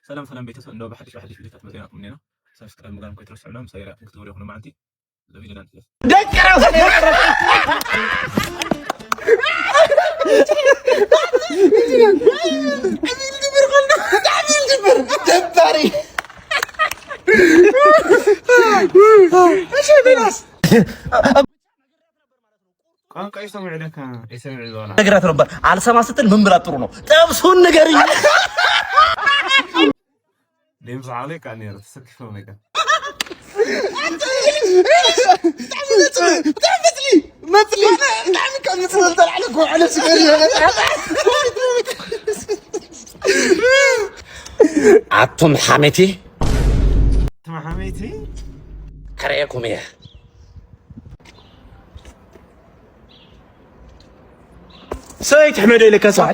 سلام ቤተሰብ እንደው በሐዲስ ቪዲዮታት መገናኘት ምን ነው ሰብስክራይብ መጋን ኮይ ተረሳውላም ሳይራ ትክክል ወሬ ሆነ ማንቲ ለቪዲዮ ዳንት ደቀራው ደባሪ እሺ ቢላስ ቋንቋ ይሰማል ለካ ይሰማል ይዘዋል ነገራት ነበር አልሰማ ስትል ምን ብላ ጥሩ ነው ጠብሱን ንገሪኝ ديمز عليك أني رتسكف وميكا مثلي نعمل كان مثل طلع لك على سكري عطم حميتي تم حميتي كريكم يا سيد حمد لك صح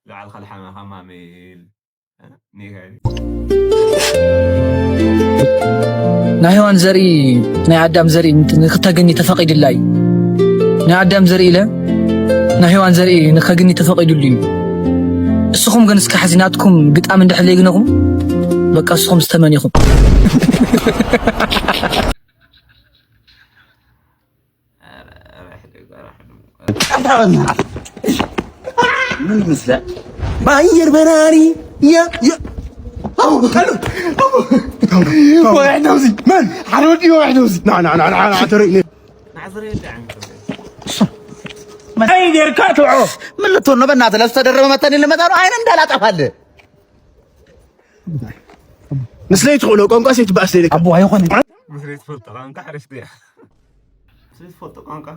لعل خل حماميل نيغاري نايوان زري ناي عدام زري نختاغني تفقد الله ناي عدام زري له نايوان زري نخاغني تفقد الله اسخم كن اسك حزيناتكم بጣም እንደحليغنكم በቃ اسخم استمنيكم من مثله باير براري يا واحد نوزي من حرودي واحد نوزي نا عذري عذري ما اي يركاتو من لتون بنات لا تدرب متني لمدارو عين እንዳላ ጠፋለ مسليت قولو قنقا سيت باسلك ابو هيخون مسليت فطر انك عرفت يا مسليت فطر قنقا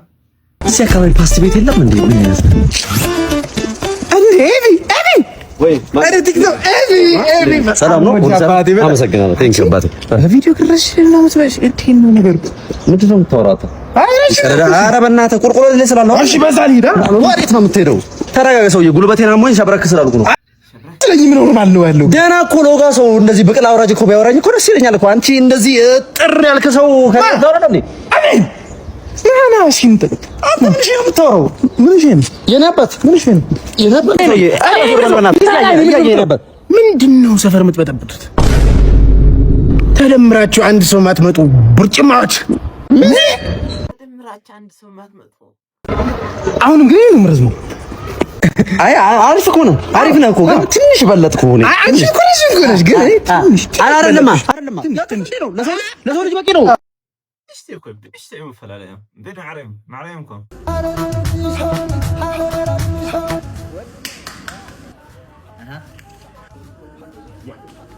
سيكمل باست بيت የለም እንዴ ምን ያስ ሰላም ነው አመሰግናለሁ ቴንኪው አባቴ ቪዲዮ ክረሽ ነው ምትበሽ እንዴት ነው ነገር ምንድነው የምታወራው ኧረ በእናትህ ቁርቁሮ ላይ ስላለው እሺ በዛ ልሂድ ወዴት ነው የምትሄደው ተረጋጋ ሰውዬ ጉልበቴን አሞኝ ሸብረክ ስላልኩ ነው ስለዚህ ምን ኖርማል ነው ያለው ደህና እኮ ነው ጋር ሰው እንደዚህ ብቅል አውራጅ እኮ ቢያወራኝ እኮ ደስ ይለኛል እኮ አንቺ እንደዚህ ጥር ያልክ ሰው ከታወራ ነው እንዴ አሜን ያና ሲንተ አንተ ምን ነው የምታወራው ምን ነው የኔ አባት ምን ነው የኔ አባት ምንድነው ሰፈር የምትበጠብጡት ተደምራችሁ አንድ ሰው ማትመጡ ቡርጭማዎች ተደምራችሁ አንድ ሰው ማትመጡ አሁን ግን ነው ምረዝሙ አይ አሪፍ እኮ ነው አሪፍ ነው እኮ ግን ትንሽ በለጥኩ ነው አንቺ እኮ ነሽ ግን ትንሽ አይደለም ትንሽ ነው ለሰው ልጅ በቂ ነው اشتيكم اشتيكم فلالهم بين عريم معريمكم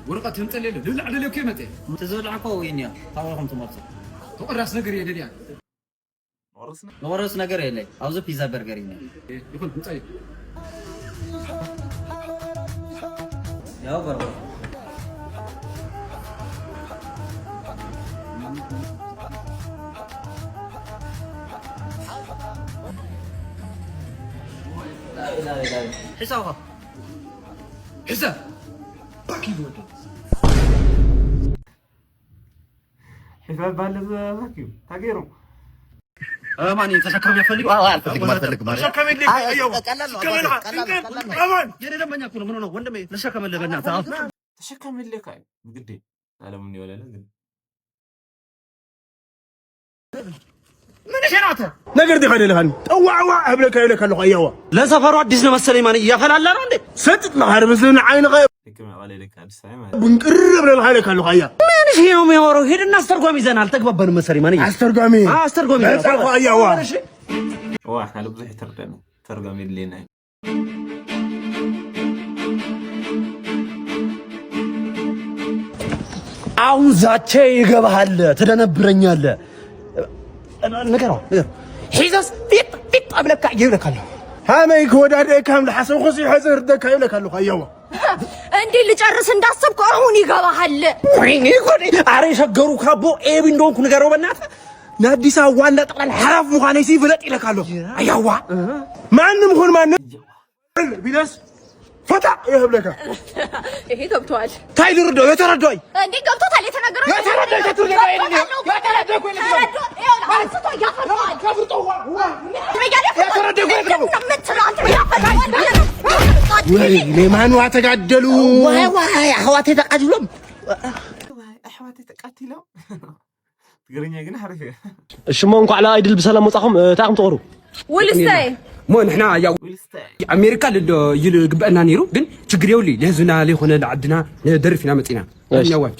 ورقه تنطلل لا على لك متى تزولعكو وينيا ታወራኩም ተመርጥ ተቆራስ ነገር የለያ ወረስ ነገር የለ አውዘ ፒዛ በርገር ይነ ይሁን እንጣይ ያው በርገር لا حسابها حساب باكي ودو حساب باكي تاغيرو ماني تشكم يفلق ما تفلق ما تشكم لي ايوه كمل امان يا لما يكون منو وندمي تشكم لي بنات تشكم لي كاي ግዴ አለምን ይወላል ምን ሸናተ ነገር ደኸለልሃን ጠዋዕዋ አብለካ ይለካሉ ቀያዋ ለሰፈሩ አዲስ ነው መሰለኝ ማን ያፈላላ ነው እንዴ ሰጥት ማህር መስለን አይን ቀይ ለከማ ወለ ለካ አዲስ አይማ ብንቅርብ ለልሃ ይለካሉ ቀያ ምን ነው የሚያወራው ሄድና አስተርጓሚ ይዘናል ተግባባን መሰለኝ ማን አስተርጓሚ ቀያዋ ዋ ካለ ብዙ ይተርደም ተርጓሚ ለና አሁን ዛቼ ይገባሃል ተደነብረኛለህ نقرأ حيزس بيت قبلك يجيب لك الله هاميك ودادك كام لحسن خصي حزر دك يجيب لك الله خيوا عندي اللي جرس እንዳሰብኩ አሁን ይገባሃል ወይኔ ጎዴ አሬ ሸገሩ ካቦ ኤቢ እንደሆንኩ ንገረው በእናትህ ለአዲስ አበባ ዋና ጠቅላላ ሐራፍ ሙኻኔ ሲፍለጥ ይለካለሁ አያዋ ማንም ሆን ማንም ቢደስ ፈታ ይሄብለካ ይሄ ገብቷል ታይልርዶ የተረዶይ እንዴ ገብቶታል የተናገረው የተረዶይ ከተረዶይ የተረዶይ አንስቶ ያፈርጣል ከፍርጦ ዋ የተረዶይ ويلي مانوا تقاتلوا واي اخواتي تقاتلوا احواتي تقاتلوا تقرنيا ግን حرف الشمو انكم على ايدل بسلام وصاكم تاعكم تقروا ولستاي مو نحنا يا امريكا يلو قبلنا نيرو ግን ችግር يولي لهزنا ليخونه لعدنا درفنا مصينا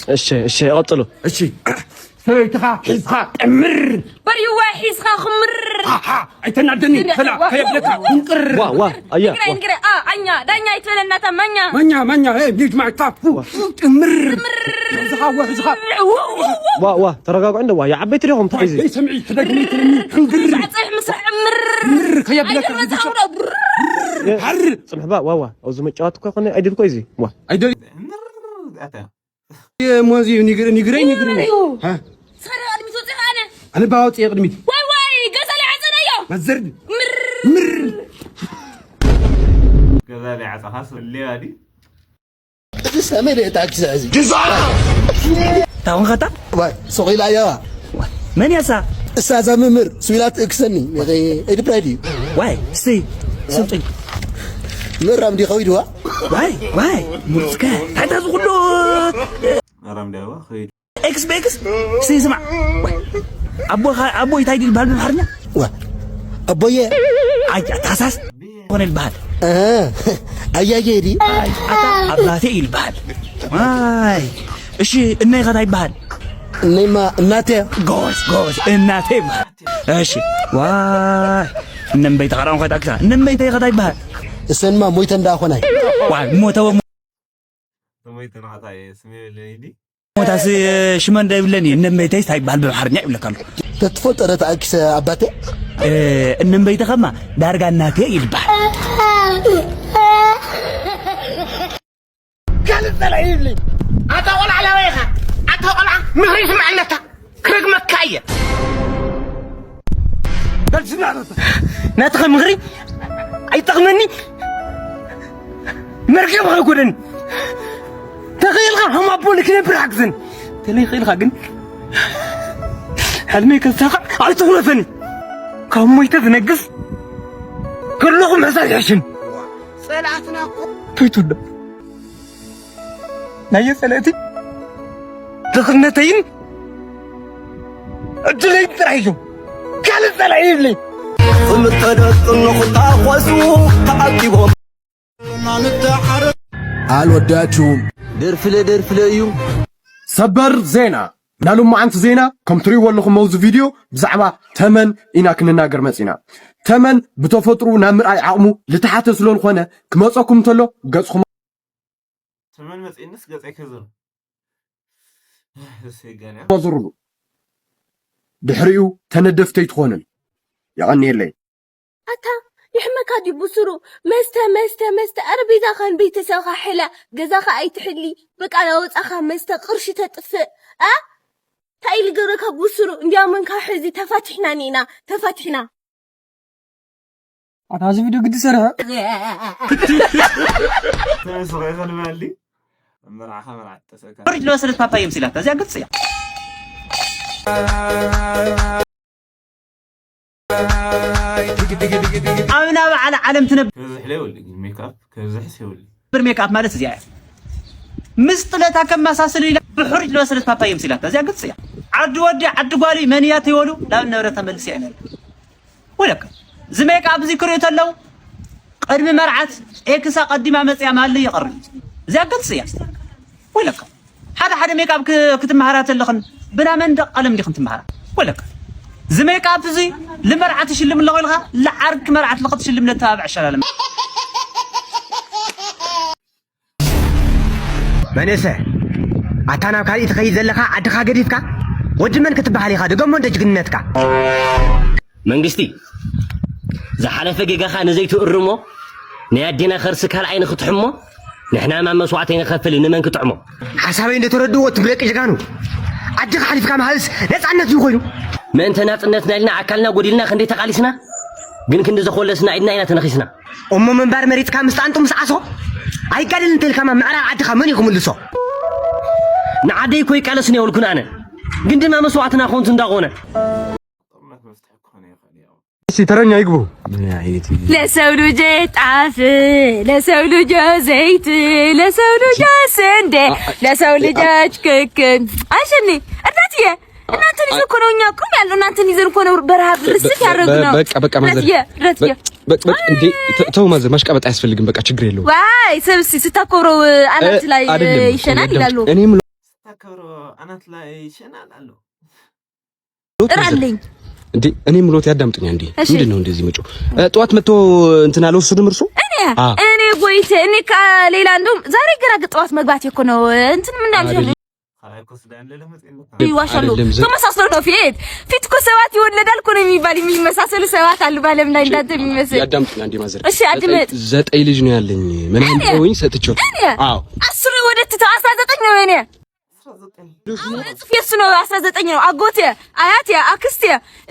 እሺ قتلوا እሺ سويتها حيزها امر بريو حيزها خمر አይተናደኒ ፈላ ከየብለካ እንቅር ዋ አያ እንግራ አኛ ዳኛ ይተለና ተማኛ ማኛ ቢጅ ማይታፉ امر زها ዋ ተረጋጉ እንደ ዋ ያعبيت لهم تعيزي سمعي تدقني تلمي انقر صح مسح امر ከየብለካ حر صمح با ዋ او زمጫወት እኮ ኮነ አይደል ኮ እዚህ ዋ አይደል አታ موزي نيغري ها صار ادمي توصي انا باوط يقدمي واي غزالي عزنايو مزرد مر غزالي عصا خاص اللي هادي سامي تاكسي عزيز تاون غتا واي سوغيلا يا من يسا استاذ ممر سويلات اكسني ادي برادي واي سي سمطي مرام دي خويدوا واي مرسكا تعال كله مرام داوا خويد اكس بيكس سي سمع ابو يتايدي البال بالحرنا وا ابويا اي تاساس هون البال اياجيدي ابلاتي البال واي اشي اني غدا يبال انما እናቴ ጎስ እናቴ እሺ ዋይ እነም በይት ቀራውን ከታክሳ እነም በይት ይኸዳ ይባል እሰንማ ሞይተ እንዳኾናይ ዋይ ሞተው ሞይተ ናታ ስሜ ለይዲ ሞታስ ሽመን ደብለኒ እነም በይት ይባል በባህርኛ ይብለካሉ ተትፈጠረ ታክሰ አባቴ እነም በይት ከማ ዳርጋ እናቴ ይልባል قال الزلايلي اتقول على ويها اتقول مهري سمعنتها كرق مكايه ناتخ مغري اي تغمني مركب غاكودن تخيلها هم ابولك نبر حقزن تليخيلها كن حلمي كساخ على تغلفني كم يتنقص كلهم حساب يعشن صلاتنا تويتودا نايا صلاتي دخلنتين اجلي ترايجو قال الزلايلي አልወዳችሁም درفله እዩ ሰበር ዜና ናሉ ማዓንቲ ዜና ከም ትሪእዎ ኣለኹም መውዝ ቪድዮ ብዛዕባ ተመን ኢና ክንናገር መፂና ተመን ብተፈጥሩ ናብ ምርኣይ ዓቕሙ ልተሓተ ስለዝኾነ ክመፀኩም እንተሎ ገፅኹም ተመን መፂንስ ገፀይ ከዘሩ እሰገና ወዝሩሉ ድሕሪኡ ተነደፍተይ ትኾንን يغني أتا يحمك هادي بصرو مستا أربيزا خان بيت ساخا حلا جزاخا أي تحلي بك على وصاخا مستا قرشي تطفئ تايل قرقا بصرو نديامن كاحزي تفاتحنا أنا هذا فيديو قد سرها صغير أنا مالي مرعى تسكر برج لو سرت بابا يمسيلات زي قد صيا أنا على علم تنب كذا حلو ولا ميك اب كذا حسي ولا برميك اب مالت زي مستلتا كما ساسل بحرج لو سرت بابا يمسيلات زي قد صيا عد ودي عد قالي منيات يولو لا نبره تملس يعني ولك زميك اب ذكر يتلو قدم مرعت اكسا قديما مصيا مال يقرب زي قد صيا ولك هذا ميك اب كتمهارات اللخن بنا من قلم دي كنتمهارات ولك زميك اب زي لمرعت شلم لغلها لعرك مرعت لقط شلم لتابع شلال منسى اتانا كاري تخيل زلخا ادخا غديفكا ودمن كتبحالي خا دغمو دجغنتكا منغستي زحلف جيغا نزيتو ارمو نيادينا خرس كال عين ختحمو نحنا ما مسوعتين خفل نمن كطعمو حسابي اندتردو وتبلق جغانو ادخ حليفكا مالس نصانت يخوينو ما انت ناطنتنا لنا عكلنا غديلنا خندي تقاليسنا ግን ክንዲ ዘخلسنا عندنا ኢና ተነኺስና እሞ መንባር መሬትካ ምስጣንጡ ምስዓሶ አይጋደልን ተልካማ ምዕራብ ዓድኻ መን ይኩምልሶ ንዓደይ ኮይ ቃለስኒ ይወልኩን ኣነ ግን ድማ መስዋዕትና ኮንቱ እንዳቆነ እሺ ተረኛ ይግቡ ለሰው ልጅ ጣፍ ለሰው ልጅ ዘይት ለሰው ልጅ ስንዴ ለሰው ልጆች ክክን አይሽኒ እናትዬ እናንተን ይዘን እኮ ነው እኛ ቁም ያለው እናንተን ይዘን እኮ ነው በረሃብ ርስት ያደረግነው በቃ ማዘር በቃ እንዴ ተው ማዘር ማሽቃበጥ አያስፈልግም በቃ ችግር የለውም ዋይ ሰብሲ ስታኮረው አናት ላይ ይሸናል ይላሉ እኔም ስታኮረው አናት ላይ ይሸናል አሉ ጥራልኝ እንዴ እኔም ሎት ያዳምጡኛ እንዴ ምንድነው እንደዚህ መጮ ጧት መጥቶ እንትን አልወሰዱም እርሱ እኔ ጎይቴ እኔ ከሌላ እንደውም ዛሬ ግራ ጧት መግባት እኮ ነው እንትን ምን እንዳልሽ ይዋሻሉ ተመሳስለው ነው ፊት እኮ ሰባት ይወለዳል እኮ ነው የሚባል የሚመሳሰሉ ሰባት አሉ ባለም ላይ እንዳንተ የሚመስል ያዳምጡኛ እንዴ ማዘር እሺ አድመጥ 9 ልጅ ነው ያለኝ ምን አንተውኝ ሰጥቼው አዎ 10 ወደ 19 ነው እኔ 19 ፊስ ነው 19 ነው አጎቴ አያቴ አክስቴ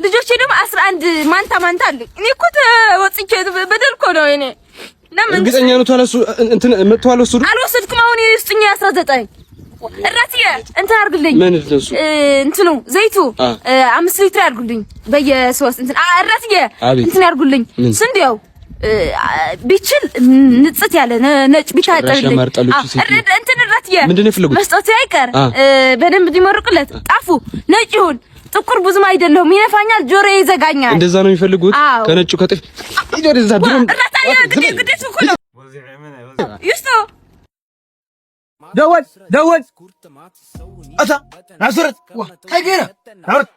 ልጆቼ ደግሞ 11 ማንታ አሉ እኔ እኮ ወጥቼ በደል እኮ ነው እኔ ለምን እርግጠኛ ነው ተዋለሱ እንትን መጥቶ አልወሰድኩም አሁን ይስጥኝ 19 እራትዬ እንትን አድርግልኝ ምን እንደሱ እንትኑ ዘይቱ 5 ሊትር አድርጉልኝ በየ3 እንትን እራትዬ እንትን አድርጉልኝ ስንዴው ቢችል ንጽት ያለ ነጭ ቢታጠልኝ እንትን እራትዬ መስጠት አይቀር በደንብ እንዲመርቅለት ጣፉ ነጭ ይሁን ጥቁር ብዙም አይደለም ይነፋኛል ጆሮዬ ይዘጋኛል እንደዛ ነው የሚፈልጉት ከነጩ ከጥፍ ይደረዛ ድሮም እራትዬ ግዴት እኮ ነው ይስቶ دول أتا ناصرت كيفينا ناصرت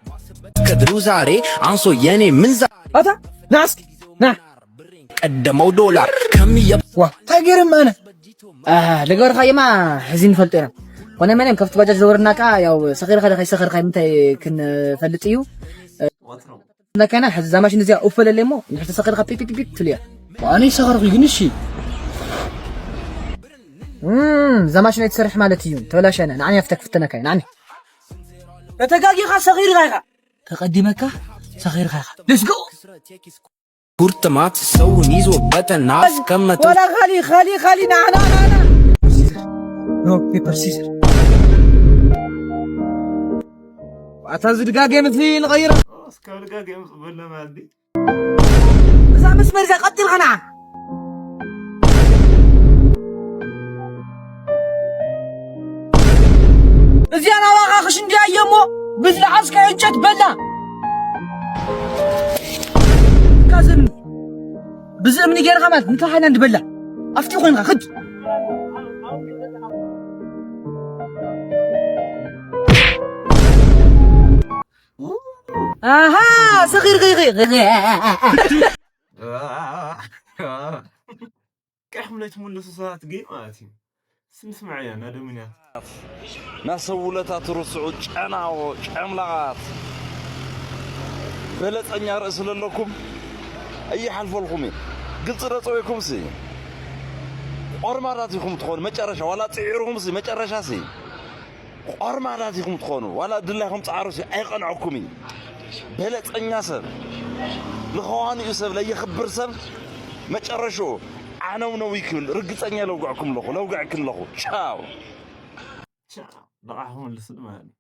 كدرو زاري عنصو ياني من أتا ناسك نا قدمو دولار كم وا تاجر معنا لقور خيما حزين فلتنا وانا منهم كفت باجاج دورنا كا ياو صغير خلي صغير خاي متى كن فلتيو انا كان حز ماشي نزيا اوفل ليمو نحت صغير خا بي بي بي تليا واني صغير غنشي زماش نيت سرح مالتيو تبلاشنا نعني افتك فتنك نعني تتقاقي خا صغير غايغا تقدمك صغير غايغا ليتس جو كورت مات سو نيزو بتناس كما ولا خالي نا نو بيبر سيزر واتازد قاقي مثلي الغيره اسكال قاقي ولا مادي اذا مسمر زي قتل غنا እዚያና ዋጋሽ እንዲያየሞ ብዝላዓስ ከእንጨት በላ ካዘም ብዝም ንገርካ ማለት እንታሃና እንድበላ አፍቲ ኮይንካ ክድ አሃ صغير غيغي كحملت مولس صات قي ماتي سمع يا نادمنيا ناسولتا ترسعو ጫናዎ ጫምላጋት በለጸኛ ርዕስ ለለኩም አይሐልፈልኩም ግልጽ ረጽወይኩም ሲ ኦርማራት ይኩም ትኾኑ መጨረሻ ዋላ ጽዒሩኩም ሲ መጨረሻ ሲ ኦርማራት ይኩም ትኾኑ ዋላ ድላይኩም ጻዕሩ ሲ አይቀንዕኩም በለጸኛ ሰብ ለኸዋንኡ ሰብ ለይኽብር ሰብ መጨረሻ አነው ነው ይክብል ርግጸኛ ለውጋዕኩም ለኹ ለውጋዕክን ለኹ ቻው بقى هم اللي صدموا يعني